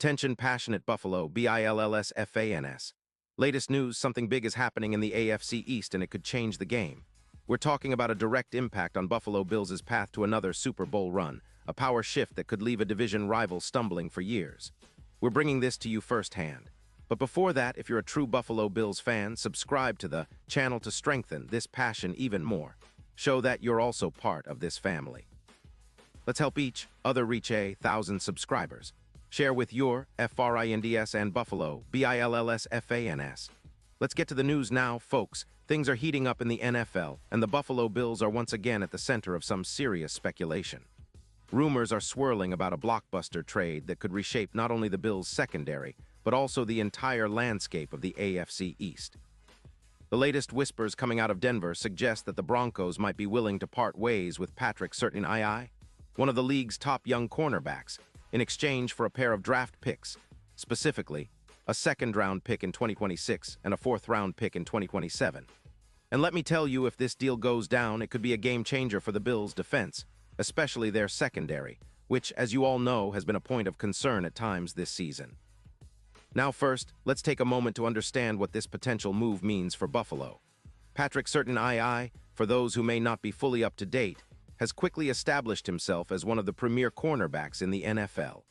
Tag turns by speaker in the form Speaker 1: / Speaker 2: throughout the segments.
Speaker 1: Attention passionate Buffalo, BILLSFANS. Latest news, something big is happening in the AFC East and it could change the game. We're talking about a direct impact on Buffalo Bills' path to another Super Bowl run, a power shift that could leave a division rival stumbling for years. We're bringing this to you firsthand. But before that, if you're a true Buffalo Bills fan, subscribe to the channel to strengthen this passion even more. Show that you're also part of this family. Let's help each other reach 1,000 subscribers. Share with your FRINDS and Buffalo, BILLSFANS. Let's get to the news now, folks. Things are heating up in the NFL, and the Buffalo Bills are once again at the center of some serious speculation. Rumors are swirling about a blockbuster trade that could reshape not only the Bills' secondary, but also the entire landscape of the AFC East. The latest whispers coming out of Denver suggest that the Broncos might be willing to part ways with Patrick Surtain, one of the league's top young cornerbacks, in exchange for a pair of draft picks, specifically a second-round pick in 2026 and a fourth-round pick in 2027. And let me tell you, if this deal goes down, it could be a game-changer for the Bills' defense, especially their secondary, which, as you all know, has been a point of concern at times this season. Now first, let's take a moment to understand what this potential move means for Buffalo. Patrick Surtain, for those who may not be fully up to date, has quickly established himself as one of the premier cornerbacks in the NFL.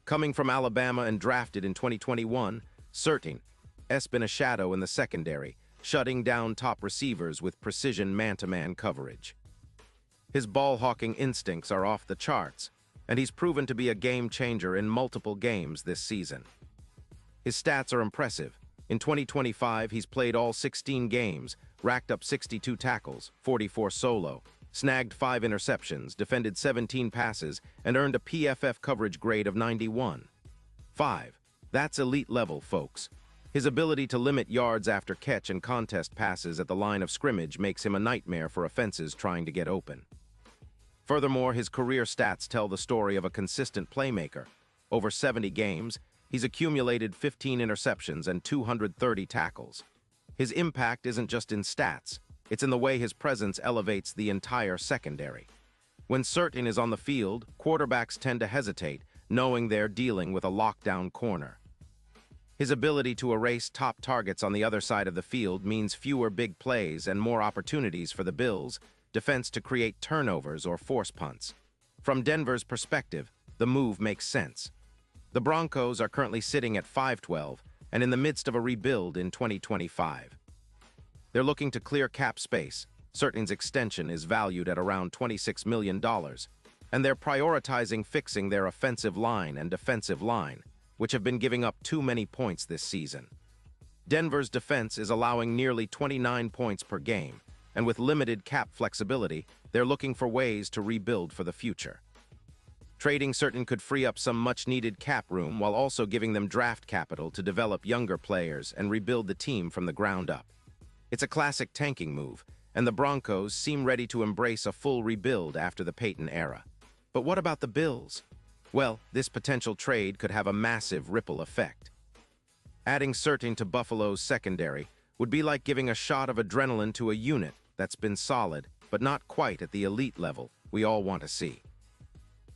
Speaker 1: Coming from Alabama and drafted in 2021, Surtain has been a shadow in the secondary, shutting down top receivers with precision man-to-man coverage. His ball-hawking instincts are off the charts, and he's proven to be a game-changer in multiple games this season. His stats are impressive. In 2025, he's played all 16 games, racked up 62 tackles, 44 solo, snagged 5 interceptions, defended 17 passes, and earned a PFF coverage grade of 91.5. That's elite level, folks. His ability to limit yards after catch and contest passes at the line of scrimmage makes him a nightmare for offenses trying to get open. Furthermore, his career stats tell the story of a consistent playmaker. Over 70 games, he's accumulated 15 interceptions and 230 tackles. His impact isn't just in stats. It's in the way his presence elevates the entire secondary. When Surtain is on the field, quarterbacks tend to hesitate, knowing they're dealing with a lockdown corner. His ability to erase top targets on the other side of the field means fewer big plays and more opportunities for the Bills' defense to create turnovers or force punts. From Denver's perspective, the move makes sense. The Broncos are currently sitting at 5-12 and in the midst of a rebuild in 2025. They're looking to clear cap space. Surtain's extension is valued at around $26 million, and they're prioritizing fixing their offensive line and defensive line, which have been giving up too many points this season. Denver's defense is allowing nearly 29 points per game, and with limited cap flexibility, they're looking for ways to rebuild for the future. Trading Surtain could free up some much-needed cap room while also giving them draft capital to develop younger players and rebuild the team from the ground up. It's a classic tanking move, and the Broncos seem ready to embrace a full rebuild after the Peyton era. But what about the Bills? Well, this potential trade could have a massive ripple effect. Adding Surtain to Buffalo's secondary would be like giving a shot of adrenaline to a unit that's been solid, but not quite at the elite level we all want to see.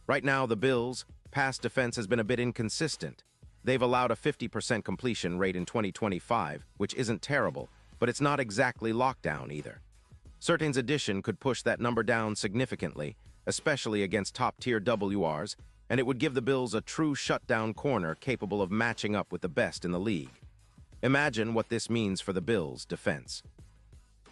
Speaker 1: Right now, the Bills' pass defense has been a bit inconsistent. They've allowed a 50% completion rate in 2025, which isn't terrible, but it's not exactly lockdown either. Surtain's addition could push that number down significantly, especially against top-tier WRs, and it would give the Bills a true shutdown corner capable of matching up with the best in the league. Imagine what this means for the Bills' defense.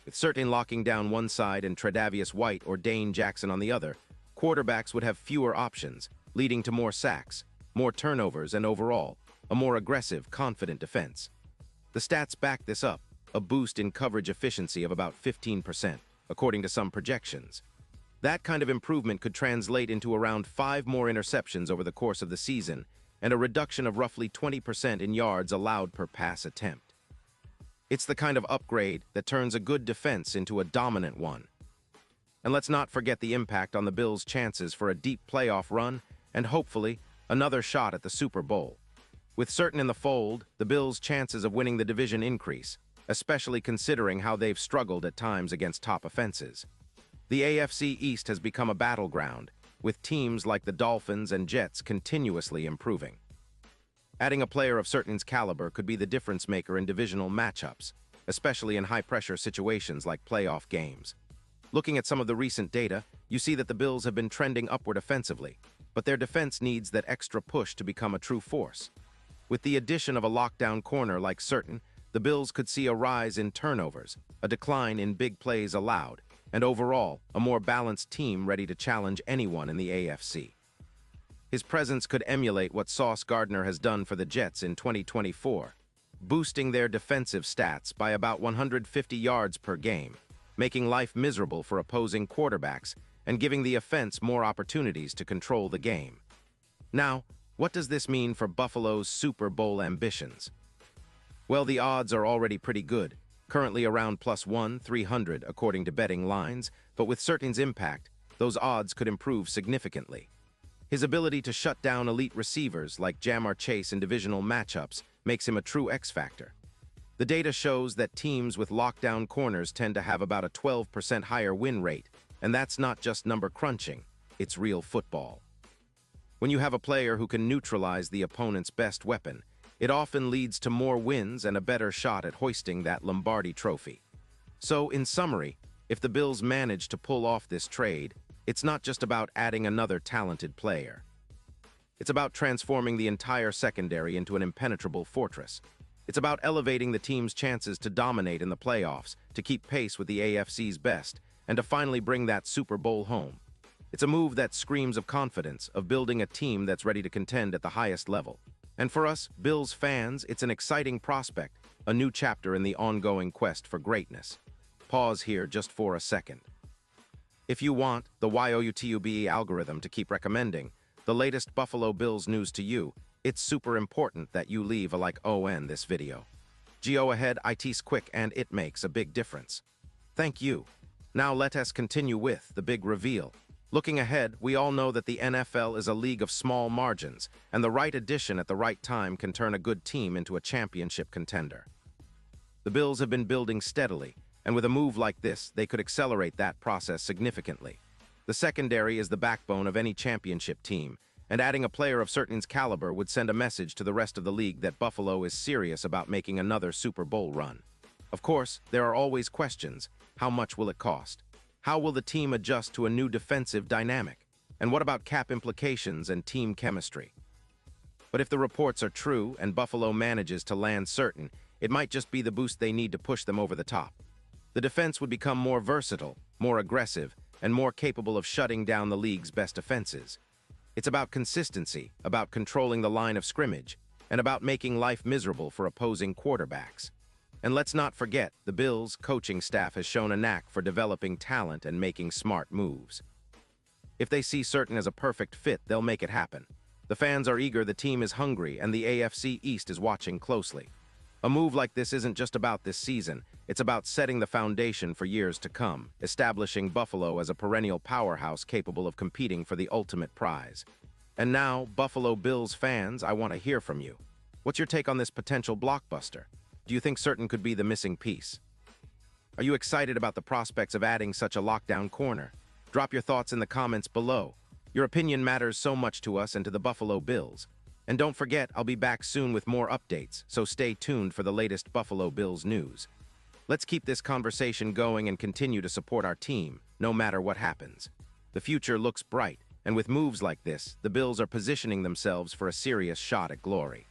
Speaker 1: With Surtain locking down one side and Tre'Davious White or Dane Jackson on the other, quarterbacks would have fewer options, leading to more sacks, more turnovers, and overall, a more aggressive, confident defense. The stats back this up. A boost in coverage efficiency of about 15%, according to some projections. That kind of improvement could translate into around 5 more interceptions over the course of the season and a reduction of roughly 20% in yards allowed per pass attempt. It's the kind of upgrade that turns a good defense into a dominant one. And let's not forget the impact on the Bills' chances for a deep playoff run and hopefully another shot at the Super Bowl. With Surtain in the fold, the Bills' chances of winning the division increase, especially considering how they've struggled at times against top offenses. The AFC East has become a battleground, with teams like the Dolphins and Jets continuously improving. Adding a player of Certain's caliber could be the difference maker in divisional matchups, especially in high-pressure situations like playoff games. Looking at some of the recent data, you see that the Bills have been trending upward offensively, but their defense needs that extra push to become a true force. With the addition of a lockdown corner like Certain, the Bills could see a rise in turnovers, a decline in big plays allowed, and overall, a more balanced team ready to challenge anyone in the AFC. His presence could emulate what Sauce Gardner has done for the Jets in 2024, boosting their defensive stats by about 150 yards per game, making life miserable for opposing quarterbacks and giving the offense more opportunities to control the game. Now, what does this mean for Buffalo's Super Bowl ambitions? Well, the odds are already pretty good, currently around +1,300 according to betting lines, but with Certain's impact, those odds could improve significantly. His ability to shut down elite receivers like Jamar Chase in divisional matchups makes him a true X-factor. The data shows that teams with lockdown corners tend to have about a 12% higher win rate, and that's not just number crunching, it's real football. When you have a player who can neutralize the opponent's best weapon, it often leads to more wins and a better shot at hoisting that Lombardi trophy. So, in summary, if the Bills manage to pull off this trade, it's not just about adding another talented player. It's about transforming the entire secondary into an impenetrable fortress. It's about elevating the team's chances to dominate in the playoffs, to keep pace with the AFC's best, and to finally bring that Super Bowl home. It's a move that screams of confidence, of building a team that's ready to contend at the highest level. And for us, Bills fans, it's an exciting prospect, a new chapter in the ongoing quest for greatness. Pause here just for a second. If you want the YOUTUBE algorithm to keep recommending the latest Buffalo Bills news to you, it's super important that you leave a like on this video. Go ahead, it's quick and it makes a big difference. Thank you. Now let us continue with the big reveal. Looking ahead, we all know that the NFL is a league of small margins, and the right addition at the right time can turn a good team into a championship contender. The Bills have been building steadily, and with a move like this, they could accelerate that process significantly. The secondary is the backbone of any championship team, and adding a player of Certain's caliber would send a message to the rest of the league that Buffalo is serious about making another Super Bowl run. Of course, there are always questions. How much will it cost? How will the team adjust to a new defensive dynamic? And what about cap implications and team chemistry? But if the reports are true and Buffalo manages to land Certain, it might just be the boost they need to push them over the top. The defense would become more versatile, more aggressive, and more capable of shutting down the league's best offenses. It's about consistency, about controlling the line of scrimmage, and about making life miserable for opposing quarterbacks. And let's not forget, the Bills' coaching staff has shown a knack for developing talent and making smart moves. If they see Certain as a perfect fit, they'll make it happen. The fans are eager, the team is hungry, and the AFC East is watching closely. A move like this isn't just about this season, it's about setting the foundation for years to come, establishing Buffalo as a perennial powerhouse capable of competing for the ultimate prize. And now, Buffalo Bills fans, I want to hear from you. What's your take on this potential blockbuster? Do you think Certain could be the missing piece? Are you excited about the prospects of adding such a lockdown corner? Drop your thoughts in the comments below. Your opinion matters so much to us and to the Buffalo Bills. And don't forget, I'll be back soon with more updates, so stay tuned for the latest Buffalo Bills news. Let's keep this conversation going and continue to support our team, no matter what happens. The future looks bright, and with moves like this, the Bills are positioning themselves for a serious shot at glory.